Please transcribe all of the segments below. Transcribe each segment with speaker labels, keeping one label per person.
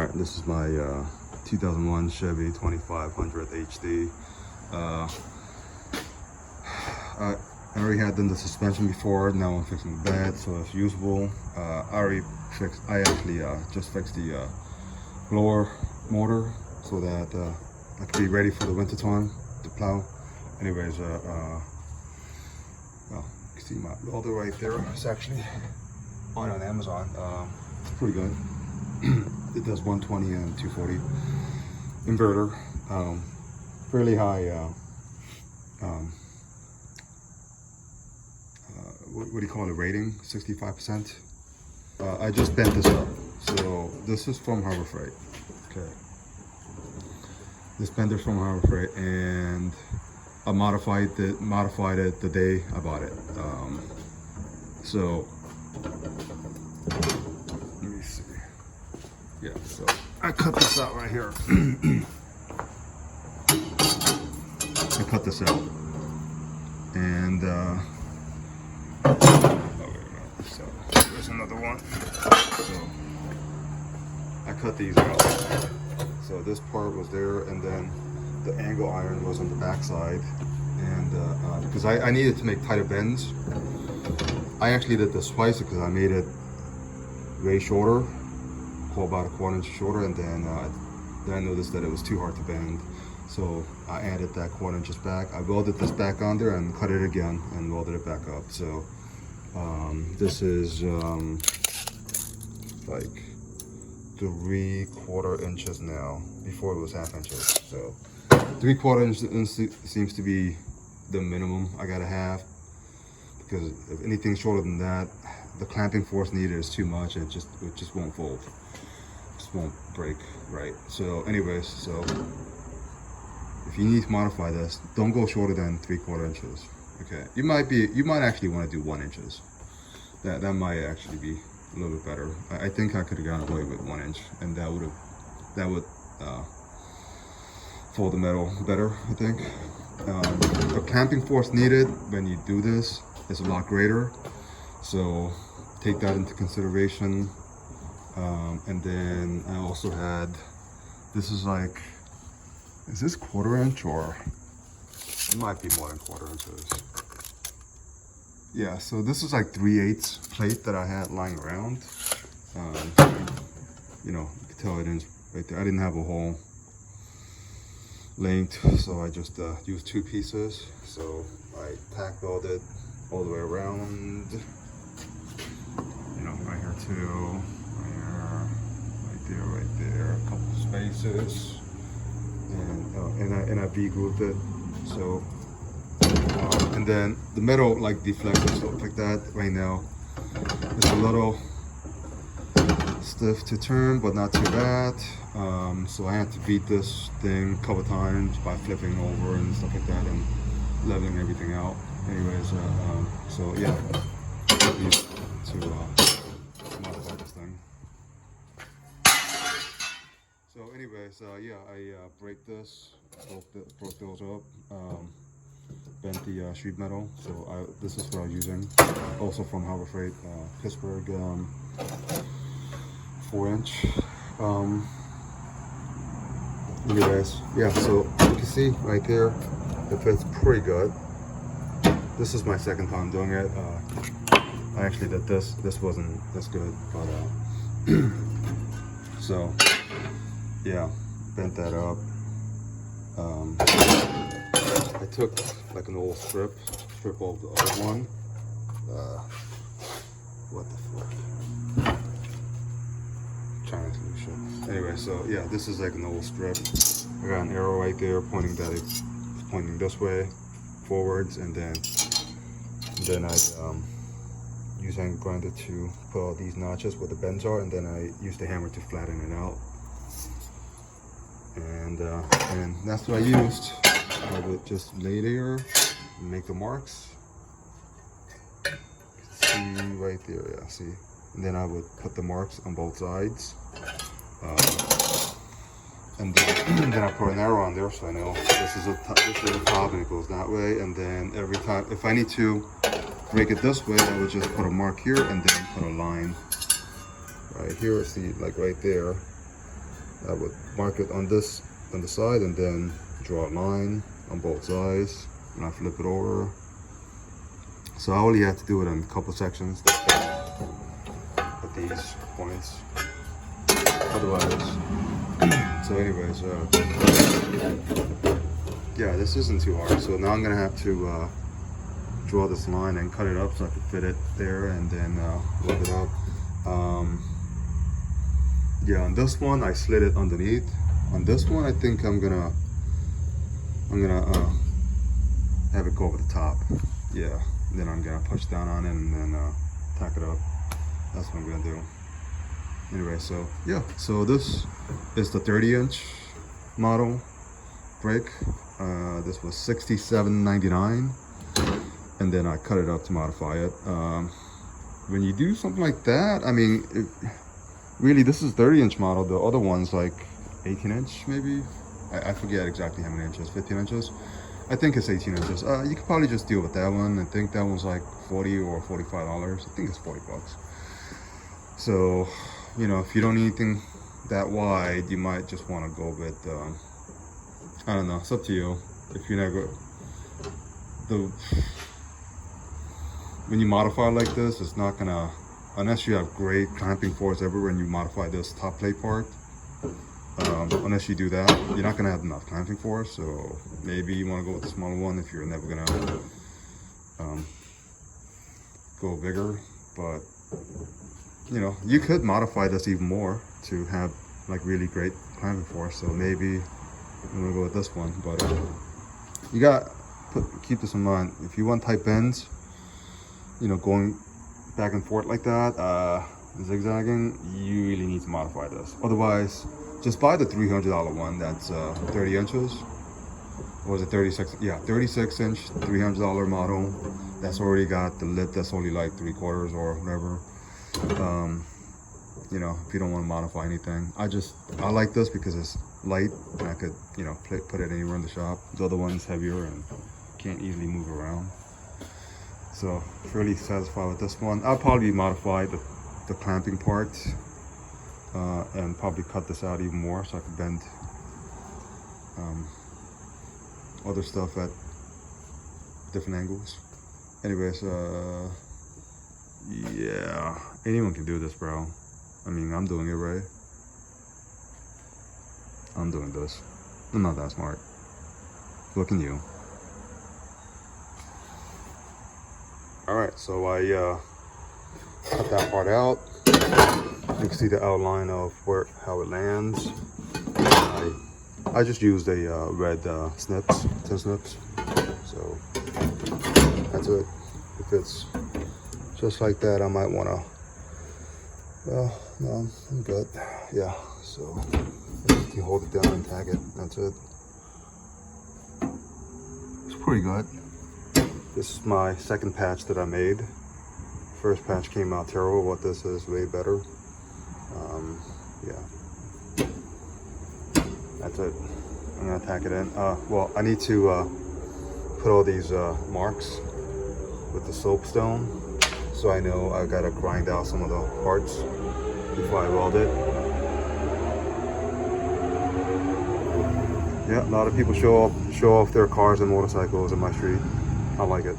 Speaker 1: Alright, this is my 2001 Chevy 2500 HD. I already had done the suspension before. Now I'm fixing the bed, so it's usable. I actually just fixed the blower motor so that I could be ready for the winter time to plow. Anyways, well, you can see my welder right there. It's actually on Amazon. It's pretty good. It does 120 and 240 inverter. Fairly high. What do you call it? Rating? 65%. I just bent this up. So this is from Harbor Freight. Okay. This bender's from Harbor Freight, and I modified it the day I bought it. So let me see. Yeah, so I cut this out right here. I cut this out, and so there's another one. So I cut these out. So this part was there, and then the angle iron was on the back side, and because I needed to make tighter bends. I actually did this twice because I made it way shorter, about a 1/4 inch shorter, and then I noticed that it was too hard to bend. So I added that 1/4 inches back. I welded this back on there and cut it again and welded it back up. So this is like 3/4 inches now. Before it was 1/2 inches. So 3/4 inches seems to be the minimum I gotta have, because if anything shorter than that, the clamping force needed is too much. It just won't fold. Just won't break right. So anyways, so if you need to modify this, don't go shorter than 3/4 inches. Okay, you might actually want to do 1 inches. That might actually be a little bit better. I think I could have gotten away with 1 inch, and that would fold the metal better, I think. The clamping force needed when you do this is a lot greater, so take that into consideration. And then I also had, this is like, is this 1/4 inch, or it might be more than 1/4 inches. Yeah, so this is like 3/8 plate that I had lying around. You know, you can tell it is right there. I didn't have a whole length, so I just used 2 pieces. So I tack welded all the way around. You know, right here too, right there, a couple spaces, and I V-grouped it. So and then the metal like deflected stuff like that. Right now it's a little stiff to turn, but not too bad. So I had to beat this thing a couple times by flipping over and stuff like that and leveling everything out. Anyways, so yeah, to modify this thing. So anyways, yeah, I break this, broke those up, bent the sheet metal. So this is what I was using, also from Harbor Freight, Pittsburgh, 4-inch. Anyways, yeah, so you can see right there, it fits pretty good. This is my second time doing it. I actually did this. This wasn't this good, but so yeah, bent that up. I took like an old strip of the other one. What the fuck? China solution. Anyway, so yeah, this is like an old strip. I got an arrow right there pointing that it's pointing this way, forwards, and then I use hand grinder to put all these notches where the bends are, and then I use the hammer to flatten it out. And that's what I used. I would just lay there and make the marks. See right there, yeah, see. And then I would put the marks on both sides. And then I put an arrow on there, so I know this is the top and it goes that way. And then every time, if I need to break it this way, I would just put a mark here and then put a line right here. See, like right there. I would mark it on this, on the side, and then draw a line on both sides, and I flip it over. So I only have to do it in a couple sections at these points. Otherwise, so anyways, yeah, this isn't too hard. So now I'm gonna have to draw this line and cut it up so I can fit it there, and then weld it up. Yeah, on this one I slid it underneath. On this one I think I'm gonna have it go over the top. Yeah, then I'm gonna push down on it and then tack it up. That's what I'm gonna do. Anyway, so yeah, so this is the 30-inch model brake. This was $67.99, and then I cut it up to modify it. When you do something like that, I mean, really, this is 30-inch model. The other one's like 18-inch, maybe. I forget exactly how many inches. 15 inches. I think it's 18 inches. You could probably just deal with that one. I think that one's like $40 or $45. I think it's 40 bucks. So, you know, if you don't need anything that wide, you might just want to go with, I don't know, it's up to you. If you never, when you modify like this, it's not gonna, unless you have great clamping force everywhere and you modify this top plate part, unless you do that, you're not gonna have enough clamping force. So maybe you want to go with the smaller one if you're never gonna go bigger. But you know, you could modify this even more to have like really great clamping force. So maybe I'm gonna go with this one. But you got keep this in mind. If you want tight bends, you know, going back and forth like that, zigzagging, you really need to modify this. Otherwise, just buy the $300 one that's 30 inches. Or was it 36? Yeah, 36 inch, $300 model. That's already got the lip that's only like 3/4 or whatever. You know, if you don't want to modify anything, I like this because it's light and I could, you know, put it anywhere in the shop. The other one's heavier and can't easily move around. So fairly satisfied with this one. I'll probably modify the clamping part and probably cut this out even more so I can bend other stuff at different angles. Anyways, yeah, anyone can do this, bro. I mean, I'm doing it, right? I'm doing this. I'm not that smart. Look at you. Alright, so I cut that part out. You can see the outline of how it lands. I just used a red snips, 10 snips. So that's it. If it's just like that, I might want to, well, no, I'm good. Yeah, so you hold it down and tag it. That's it. It's pretty good. This is my second patch that I made. First patch came out terrible, but this is way better. Yeah, that's it. I'm gonna tack it in. Well, I need to put all these marks with the soapstone, so I know I gotta grind out some of the parts before I weld it. Yeah, a lot of people show off their cars and motorcycles in my street. I like it.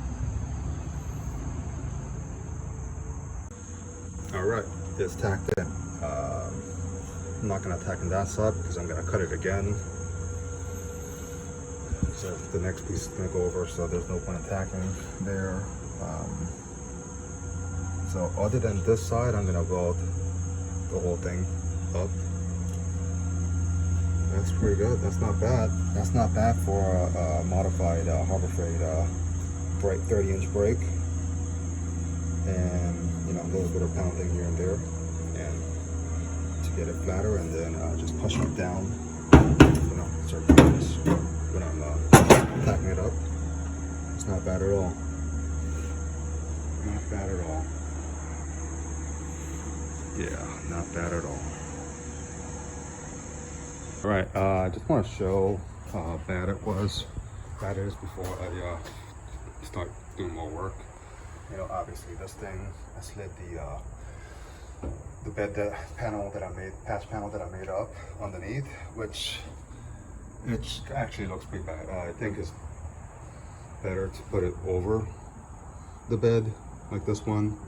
Speaker 1: All right, it's tacked in. I'm not gonna tack in that side because I'm gonna cut it again. So the next piece is gonna go over, so there's no point in tacking there. So other than this side, I'm gonna weld the whole thing up. That's pretty good. That's not bad. That's not bad for a modified Harbor Freight brake, 30-inch brake, and you know, a little bit of pounding here and there, and to get it flatter, and then just pushing it down, you know, certain points when I'm tacking it up. It's not bad at all. Not bad at all. Yeah, not bad at all. All right, I just want to show how bad it was. Bad it is before I start doing more work. You know, obviously this thing, I slid the the bed panel that I made, patch panel that I made up underneath, which it actually looks pretty bad. I think it's better to put it over the bed like this one.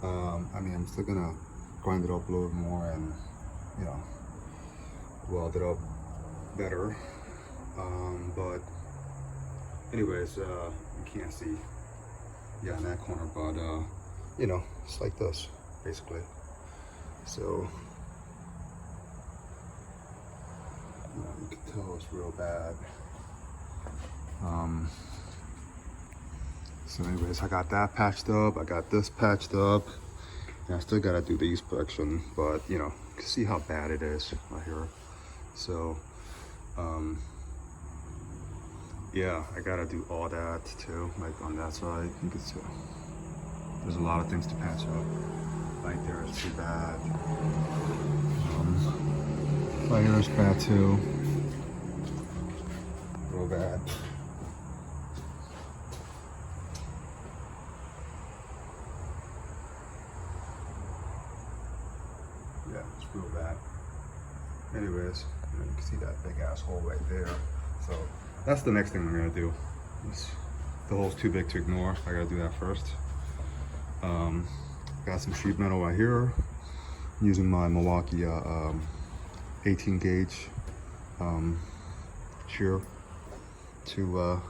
Speaker 1: I mean, I'm still gonna grind it up a little bit more and, you know, weld it up better. But anyways, you can't see, yeah, in that corner, but you know, it's like this basically. So you know, you can tell it's real bad. So anyways, I got that patched up, I got this patched up, and I still gotta do the inspection, but you know, you can see how bad it is right here. So yeah, I gotta do all that too, like on that side. You can see there's a lot of things to patch up. Right there is too bad. Right here is bad too. Real bad. Yeah, it's real bad. Anyways, you know, you can see that big ass hole right there. So that's the next thing I'm gonna do. The hole's too big to ignore. I gotta do that first. Got some sheet metal right here. Using my Milwaukee 18 gauge shear to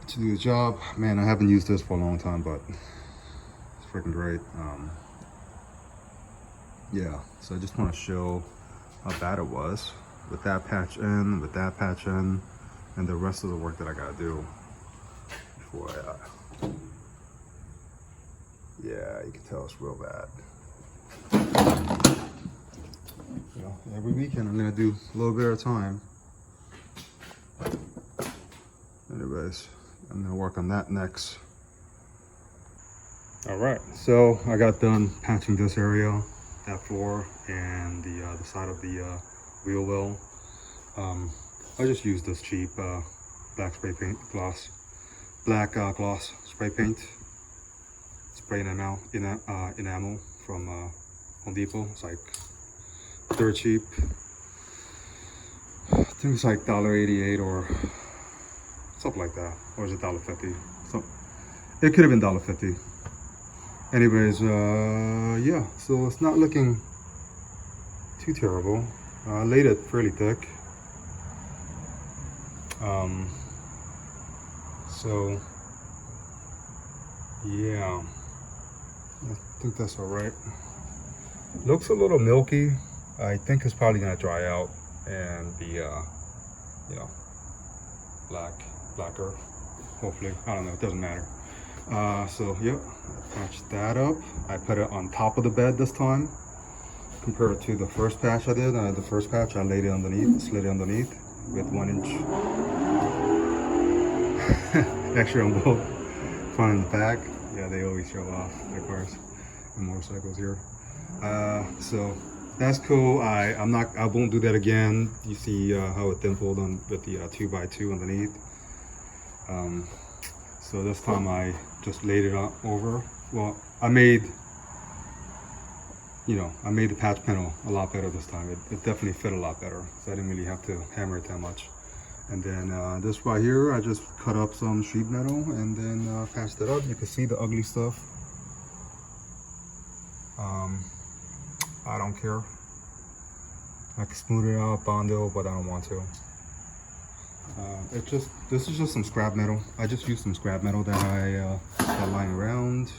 Speaker 1: do the job. Man, I haven't used this for a long time, but it's freaking great. Yeah, so I just want to show how bad it was with that patch in, with that patch in, and the rest of the work that I gotta do before I yeah, you can tell it's real bad. You know, every weekend I'm gonna do a little bit at a time. Anyways, I'm gonna work on that next. All right, so I got done patching this area, that floor, and the side of the wheel well. I just used this cheap black spray paint gloss, gloss spray paint. Spray enamel from Home Depot. It's like dirt cheap. I think it's like $1.88 or something like that, or is it $1.50? So it could have been $1.50. Anyways, yeah. So it's not looking too terrible. I laid it fairly thick. So yeah. I think that's all right. Looks a little milky. I think it's probably gonna dry out and be, you know, blacker. Hopefully, I don't know. It doesn't matter. So yep, I patched that up. I put it on top of the bed this time, compared to the first patch I did. The first patch I laid it underneath, slid it underneath with 1 inch extra on both front and the back. Yeah, they always show off their cars and motorcycles here. So that's cool. I won't do that again. You see how it dimpled on with the 2x2 underneath. So this time I just laid it over. Well, I made the patch panel a lot better this time. It definitely fit a lot better, so I didn't really have to hammer it that much. And then this right here, I just cut up some sheet metal and then patched it up. You can see the ugly stuff. I don't care. I can smooth it out, bond it, but I don't want to. This is just some scrap metal. I just used some scrap metal that I got lying around.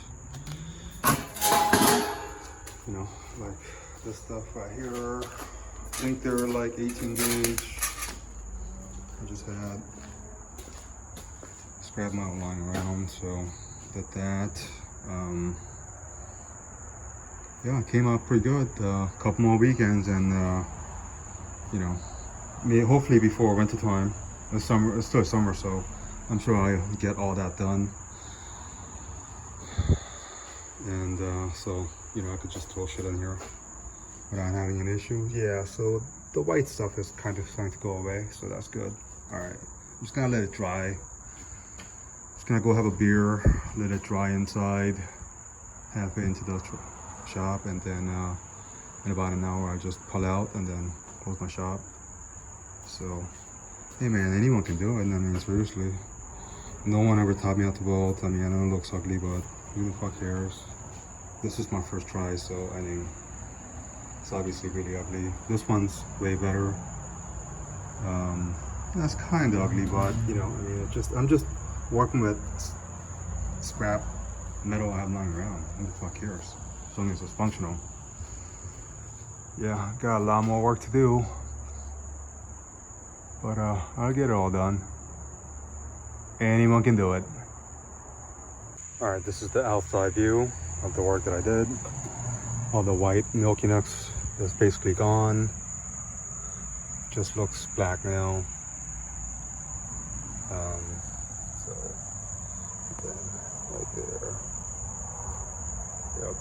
Speaker 1: You know, like this stuff right here. I think they're like 18 gauge. I just had scrap metal lying around, so did that. Yeah, it came out pretty good. A couple more weekends, and hopefully before winter time. It's summer. It's still summer, so I'm sure I'll get all that done. And so I could just throw shit in here without having an issue. Yeah, so the white stuff is kind of starting to go away, so that's good. All right, I'm just gonna let it dry. Just gonna go have a beer, let it dry inside, halfway into the shop, and then in about an hour I just pull out and then close my shop. So hey man, anyone can do it. I mean, seriously, no one ever taught me how to weld. I mean, I know it looks ugly, but who the fuck cares? This is my first try, so I mean, it's obviously really ugly. This one's way better. That's kind of ugly, but you know, I mean, I'm just working with scrap metal I have lying around. Who the fuck cares? As long as it's functional. Yeah, got a lot more work to do, but I'll get it all done. Anyone can do it. All right, this is the outside view of the work that I did. All the white milkiness is basically gone. Just looks black now. So then right there. Yep.